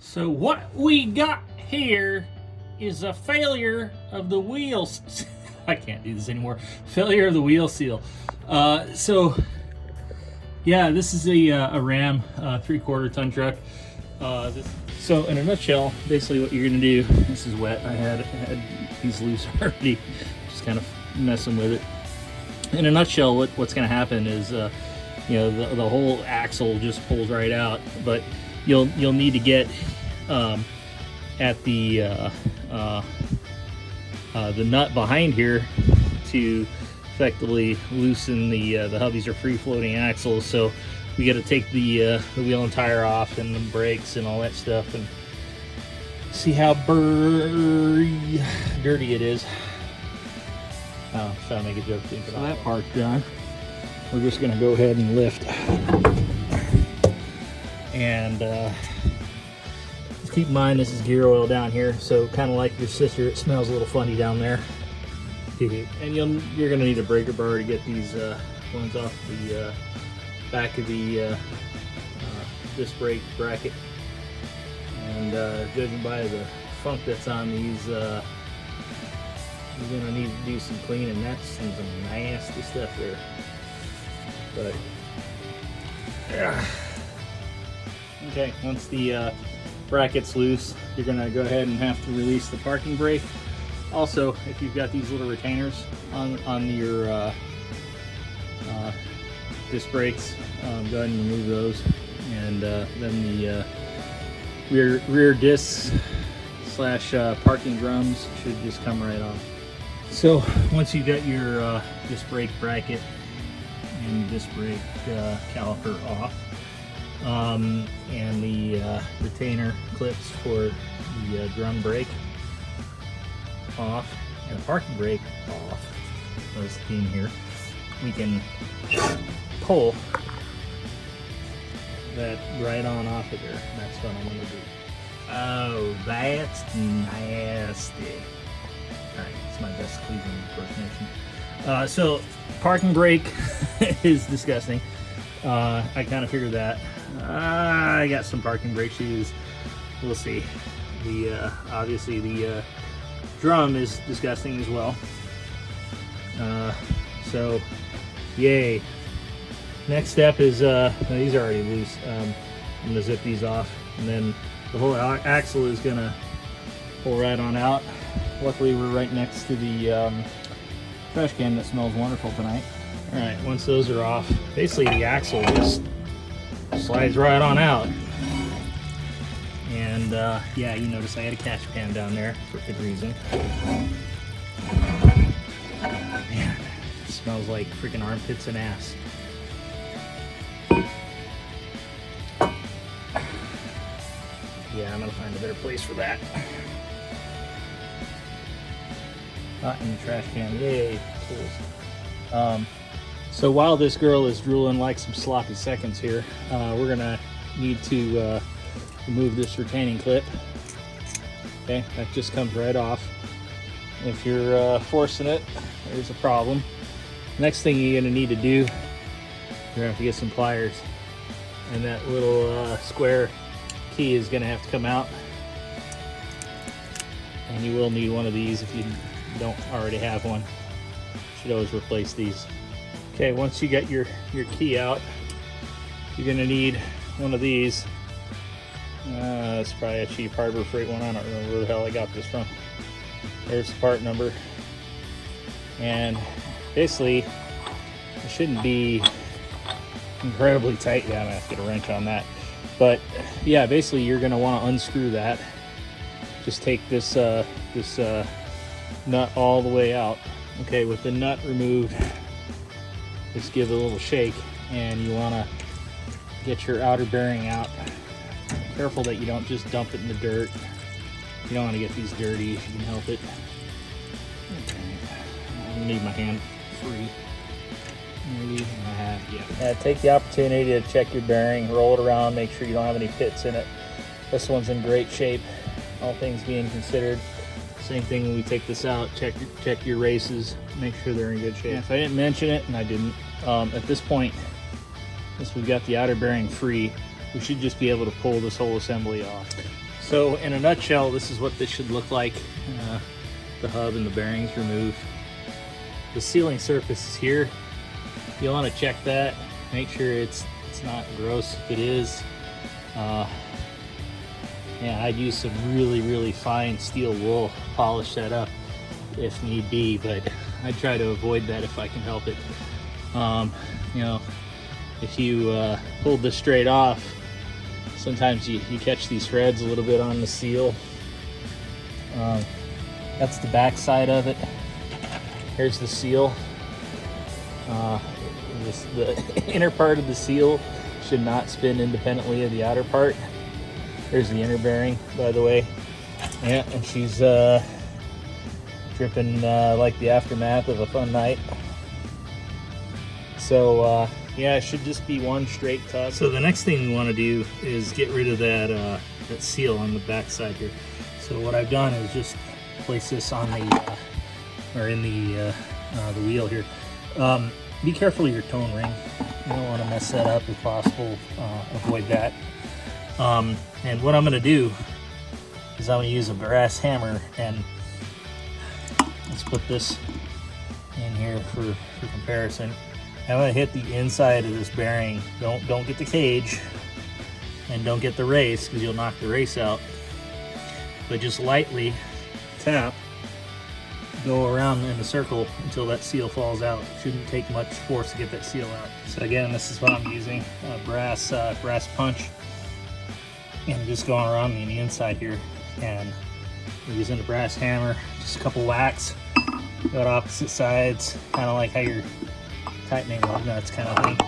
So what we got here is a failure of the wheels. I can't do this anymore. Failure of the wheel seal. Yeah, this is a Ram 3/4 ton truck. So in a nutshell, basically what you're gonna do, this is wet. I had these loose already, just kind of messing with it. In a nutshell, what's gonna happen is, you know, the whole axle just pulls right out, but you'll need to get at the nut behind here to effectively loosen the hubbies are free floating axles. So we got to take the wheel and tire off and the brakes and all that stuff and see how dirty it is. Oh, trying to make a joke. So that part's done. We're just gonna go ahead and lift. And keep in mind this is gear oil down here, so kind of like your sister, it smells a little funny down there. And you're gonna need a breaker bar to get these ones off the back of the disc brake bracket. And judging by the funk that's on these, you're gonna need to do some cleaning. That's some nasty stuff there. But yeah. Okay, once the bracket's loose, you're gonna go ahead and have to release the parking brake. Also, if you've got these little retainers on your disc brakes, go ahead and remove those. And then the rear discs / parking drums should just come right off. So once you got your disc brake bracket and disc brake caliper off, and the retainer clips for the drum brake off and the parking brake off, those in here, we can pull that right on off of there. That's what I'm gonna do. Oh, that's nasty. Alright, it's my best Cleveland impersonation. So parking brake is disgusting. I kind of figured that. I got some parking brake shoes. We'll see. The obviously the drum is disgusting as well. So yay. Next step is these are already loose. I'm gonna zip these off, and then the whole axle is gonna pull right on out. Luckily, we're right next to the trash can that smells wonderful tonight. All right, once those are off, basically the axle just slides right on out. And yeah, you notice I had a catch pan down there for good reason. Man, it smells like freaking armpits and ass. Yeah, I'm gonna find a better place for that. Not in the trash can. Yay, tools. So while this girl is drooling like some sloppy seconds here, we're gonna need to remove this retaining clip. Okay, that just comes right off. If you're forcing it, there's a problem. Next thing you're gonna need to do, you're gonna have to get some pliers, and that little square key is gonna have to come out. And you will need one of these if you don't already have one. You should always replace these. Okay, once you get your key out, you're gonna need one of these. It's probably a cheap Harbor Freight one. I don't remember where the hell I got this from. There's the part number. And basically, it shouldn't be incredibly tight. Yeah, I'm gonna have to get a wrench on that. But yeah, basically you're gonna wanna unscrew that. Just take this nut all the way out. Okay, with the nut removed, just give it a little shake, and you want to get your outer bearing out. Be careful that you don't just dump it in the dirt. You don't want to get these dirty if you can help it. Okay. I need my hand free. Maybe I have, yeah. Take the opportunity to check your bearing, roll it around, make sure you don't have any pits in it. This one's in great shape, all things being considered. Same thing when we take this out, check your races, make sure they're in good shape. If I didn't mention it, and I didn't, at this point, since we've got the outer bearing free, we should just be able to pull this whole assembly off. So in a nutshell, this is what this should look like. The hub and the bearings removed. The sealing surface is here. You'll want to check that. Make sure it's not gross. If it is, yeah, I'd use some really fine steel wool, polish that up if need be, but I try to avoid that if I can help it. You know, if you pulled this straight off, sometimes you catch these threads a little bit on the seal. That's the back side of it. Here's the seal. The inner part of the seal should not spin independently of the outer part. There's the inner bearing, by the way. Yeah, and she's dripping like the aftermath of a fun night. So yeah, it should just be one straight tug. So the next thing we want to do is get rid of that seal on the back side here. So what I've done is just place this on the or in the wheel here. Be careful of your tone ring. You don't want to mess that up if possible. Avoid that. And what I'm going to do is I'm going to use a brass hammer, and let's put this in here for comparison. I'm going to hit the inside of this bearing. Don't get the cage, and don't get the race, because you'll knock the race out. But just lightly tap, go around in a circle until that seal falls out. Shouldn't take much force to get that seal out. So again, this is what I'm using, a brass punch, and just going around on the inside here, and we're using a brass hammer, just a couple whacks, go to opposite sides, kind of like how you're tightening lug nuts kind of thing.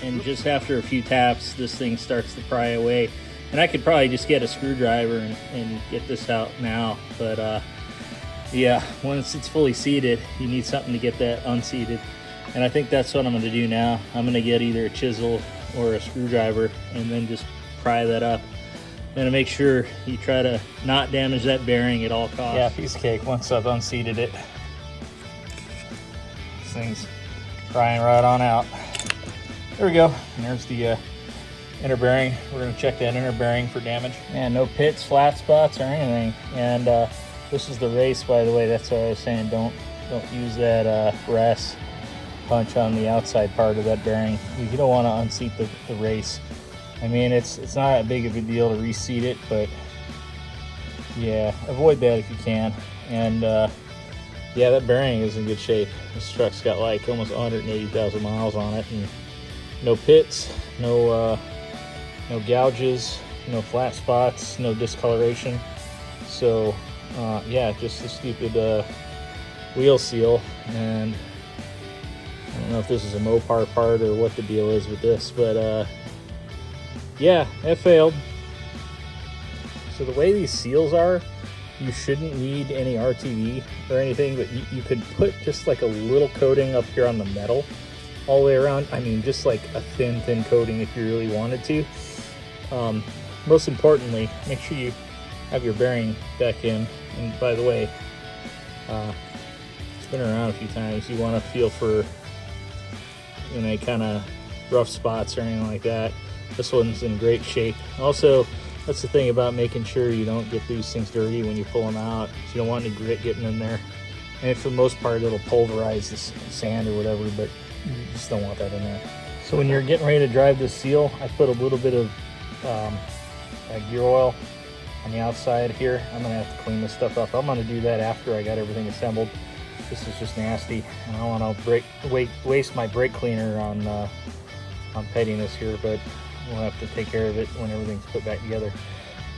And just after a few taps, this thing starts to pry away. And I could probably just get a screwdriver and get this out now, but yeah, once it's fully seated, you need something to get that unseated. And I think that's what I'm going to do now. I'm going to get either a chisel or a screwdriver and then just pry that up. And to make sure you try to not damage that bearing at all costs. Yeah, piece of cake once I've unseated it. This thing's prying right on out. There we go. And there's the inner bearing. We're going to check that inner bearing for damage. And no pits, flat spots, or anything. And this is the race, by the way. That's what I was saying. Don't use that brass punch on the outside part of that bearing. You don't want to unseat the race. I mean, it's not that big of a deal to reseat it, but yeah, avoid that if you can. And yeah, that bearing is in good shape. This truck's got like almost 180,000 miles on it, and no pits, no gouges, no flat spots, no discoloration. So yeah, just a stupid wheel seal. And I don't know if this is a Mopar part or what the deal is with this, but yeah, it failed. So the way these seals are, you shouldn't need any RTV or anything, but you could put just like a little coating up here on the metal all the way around. I mean, just like a thin coating if you really wanted to. Most importantly, make sure you have your bearing back in. And by the way, spin around a few times. You want to feel for any kind of rough spots or anything like that. This one's in great shape. Also, that's the thing about making sure you don't get these things dirty when you pull them out. So you don't want any grit getting in there. And for the most part, it'll pulverize the sand or whatever, but you just don't want that in there. So when you're getting ready to drive this seal, I put a little bit of gear oil on the outside here. I'm gonna have to clean this stuff up. I'm gonna do that after I got everything assembled. This is just nasty. I don't want to waste my brake cleaner on petting this here, but we'll have to take care of it when everything's put back together.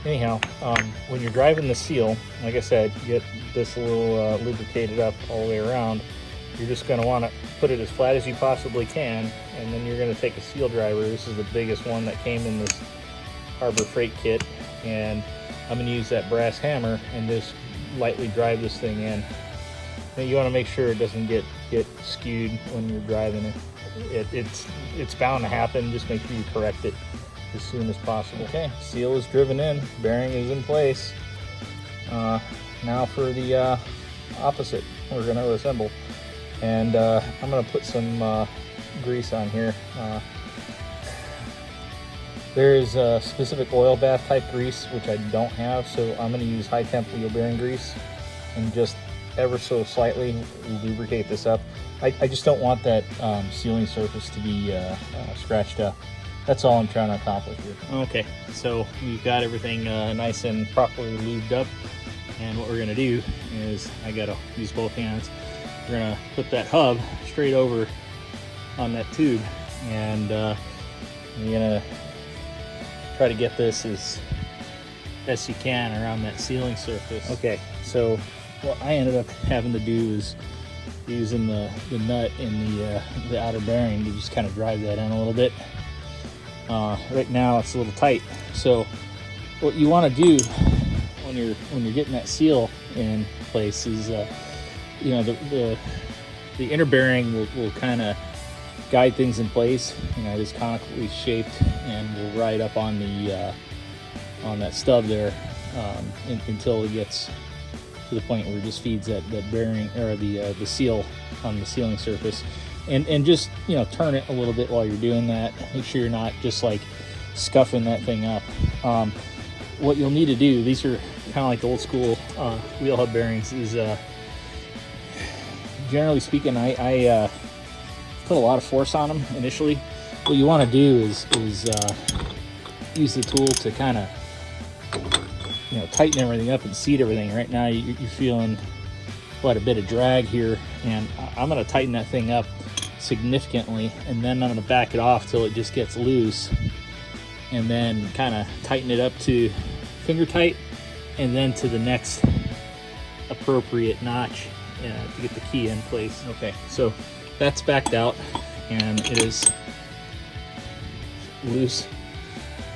Anyhow, when you're driving the seal, like I said, get this a little lubricated up all the way around. You're just going to want to put it as flat as you possibly can, and then you're going to take a seal driver. This is the biggest one that came in this Harbor Freight kit, and I'm going to use that brass hammer and just lightly drive this thing in. And you want to make sure it doesn't get skewed when you're driving it. It's bound to happen. Just make sure you correct it as soon as possible. Okay, seal is driven in, bearing is in place. Now for the opposite, we're going to assemble. And I'm going to put some grease on here. There is a specific oil bath type grease, which I don't have, so I'm going to use high temp wheel bearing grease and just ever so slightly lubricate this up. I just don't want that sealing surface to be scratched up. That's all I'm trying to accomplish here. Okay, so we've got everything nice and properly lubed up, and what we're going to do is, I got to use both hands, we're going to put that hub straight over on that tube, and you're going to try to get this as best you can around that sealing surface. Okay, so what I ended up having to do is using the nut in the outer bearing to just kind of drive that in a little bit. Right now it's a little tight, so what you want to do when you're getting that seal in place is you know, the inner bearing will kind of guide things in place. You know, it is conically shaped and will ride up on the on that stub there until it gets to the point where it just feeds that bearing, or the seal on the sealing surface. And just, you know, turn it a little bit while you're doing that. Make sure you're not just like scuffing that thing up. What you'll need to do, these are kind of like old school wheel hub bearings, is generally speaking, I put a lot of force on them initially. What you want to do is use the tool to kind of, you know, tighten everything up and seat everything. Right now you're feeling quite a bit of drag here, and I'm going to tighten that thing up significantly, and then I'm going to back it off till it just gets loose, and then kind of tighten it up to finger tight, and then to the next appropriate notch to get the key in place. Okay, so that's backed out and it is loose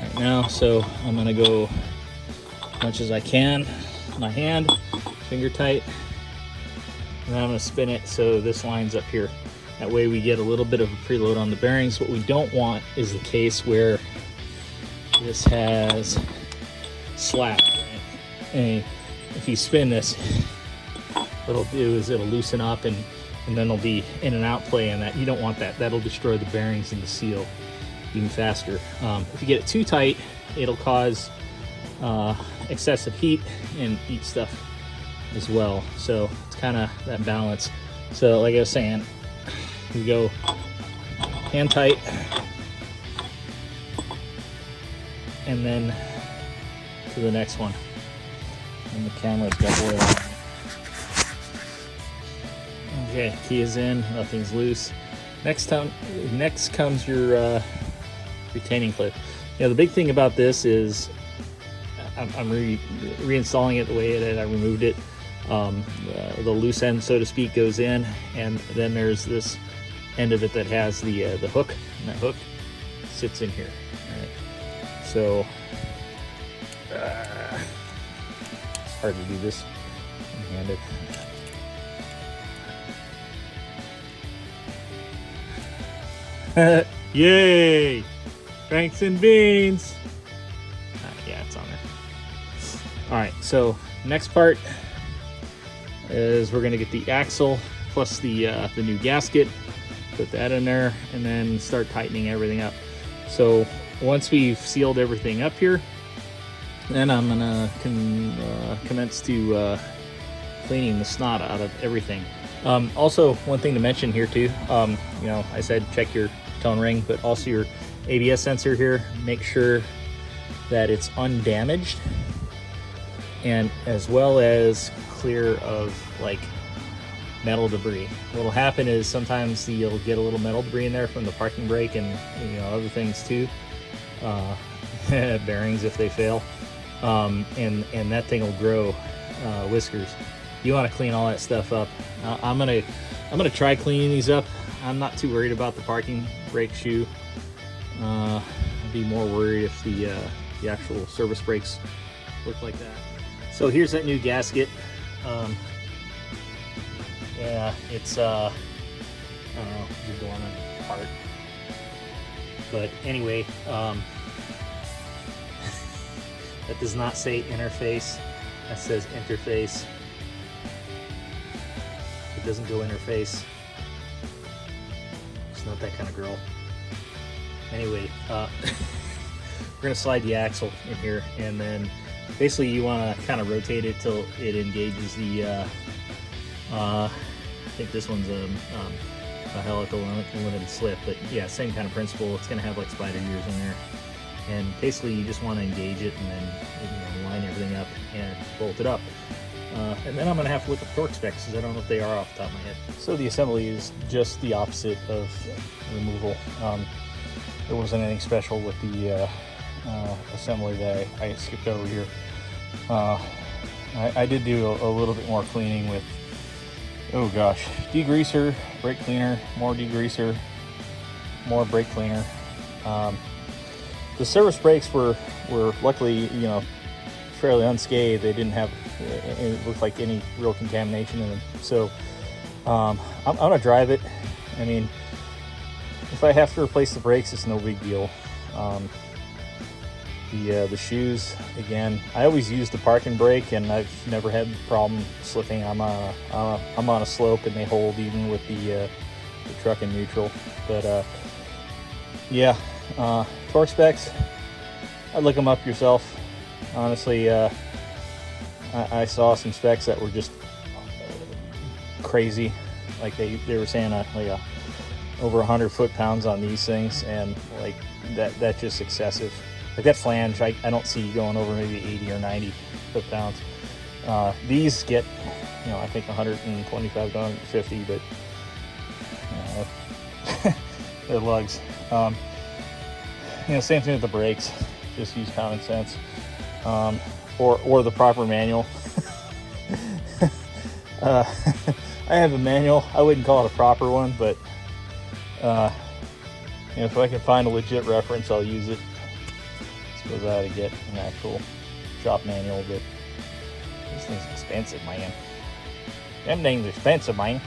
right now, so I'm going to go as much as I can, my hand, finger tight, and then I'm going to spin it so this lines up here. That way we get a little bit of a preload on the bearings. What we don't want is the case where this has slack, right? And if you spin this, what it'll do is it'll loosen up, and then it'll be in and out play, and that you don't want that. That'll destroy the bearings and the seal even faster. If you get it too tight, it'll cause excessive heat and eat stuff as well. So it's kind of that balance. So like I was saying, we go hand tight, and then to the next one. And the camera's got oil on it. Okay, key is in, nothing's loose. Next comes your retaining clip. You know, the big thing about this is I'm reinstalling it the way it is. I removed it. The loose end, so to speak, goes in, and then there's this end of it that has the hook, and that hook sits in here. All right. So it's hard to do this one-handed. Yay! Franks and beans. Yeah, it's on there. All right, so next part is we're gonna get the axle plus the new gasket, put that in there, and then start tightening everything up. So once we've sealed everything up here, then I'm gonna commence to cleaning the snot out of everything. Also, one thing to mention here too, you know, I said check your tone ring, but also your ABS sensor here. Make sure that it's undamaged, and as well as clear of like metal debris. What'll happen is sometimes you'll get a little metal debris in there from the parking brake, and you know, other things too, bearings if they fail, and that thing will grow whiskers. You want to clean all that stuff up. I'm gonna try cleaning these up. I'm not too worried about the parking brake shoe. I'd be more worried if the actual service brakes look like that. So here's that new gasket. Yeah, it's I don't know, it's a dormant part. But anyway, that does not say interface. That says interface. It doesn't go interface. It's not that kind of girl. Anyway, we're gonna slide the axle in here, and then basically you want to kind of rotate it till it engages the I think this one's a helical limited slip, but yeah, same kind of principle. It's gonna have like spider gears in there, and basically you just want to engage it and then line everything up and bolt it up. And then I'm gonna have to look up torque specs because I don't know if they are off the top of my head. So the assembly is just the opposite of removal. There wasn't anything special with the assembly that I skipped over here. I did do a little bit more cleaning with, oh gosh, degreaser, brake cleaner, more degreaser, more brake cleaner. The service brakes were luckily, fairly unscathed. They didn't have, it looked like any real contamination in them. So I'm gonna drive it. I mean, if I have to replace the brakes, it's no big deal. The shoes, again, I always use the parking brake, and I've never had the problem slipping. I'm on a slope, and they hold even with the truck in neutral. But yeah, torque specs, I'd look them up yourself. Honestly, I saw some specs that were just crazy. Like they were saying over 100 foot-pounds on these things, and like that's just excessive. Like that flange, I don't see going over maybe 80 or 90 foot-pounds. These get, I think 125 to 150, but they're lugs. Same thing with the brakes. Just use common sense, or the proper manual. I have a manual. I wouldn't call it a proper one, but if I can find a legit reference, I'll use it. Suppose I ought to get an actual shop manual, but this thing's expensive, man. Them things are expensive, man.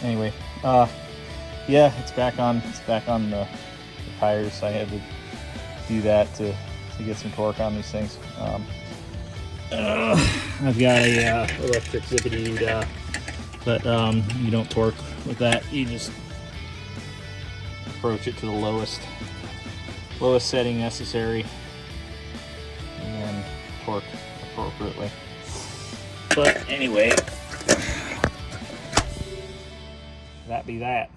Anyway, yeah, it's back on the tires. I had to do that to get some torque on these things. I've got a electric zippity, but you don't torque with that. You just approach it to the lowest setting necessary, and then torque appropriately. But anyway, that be that.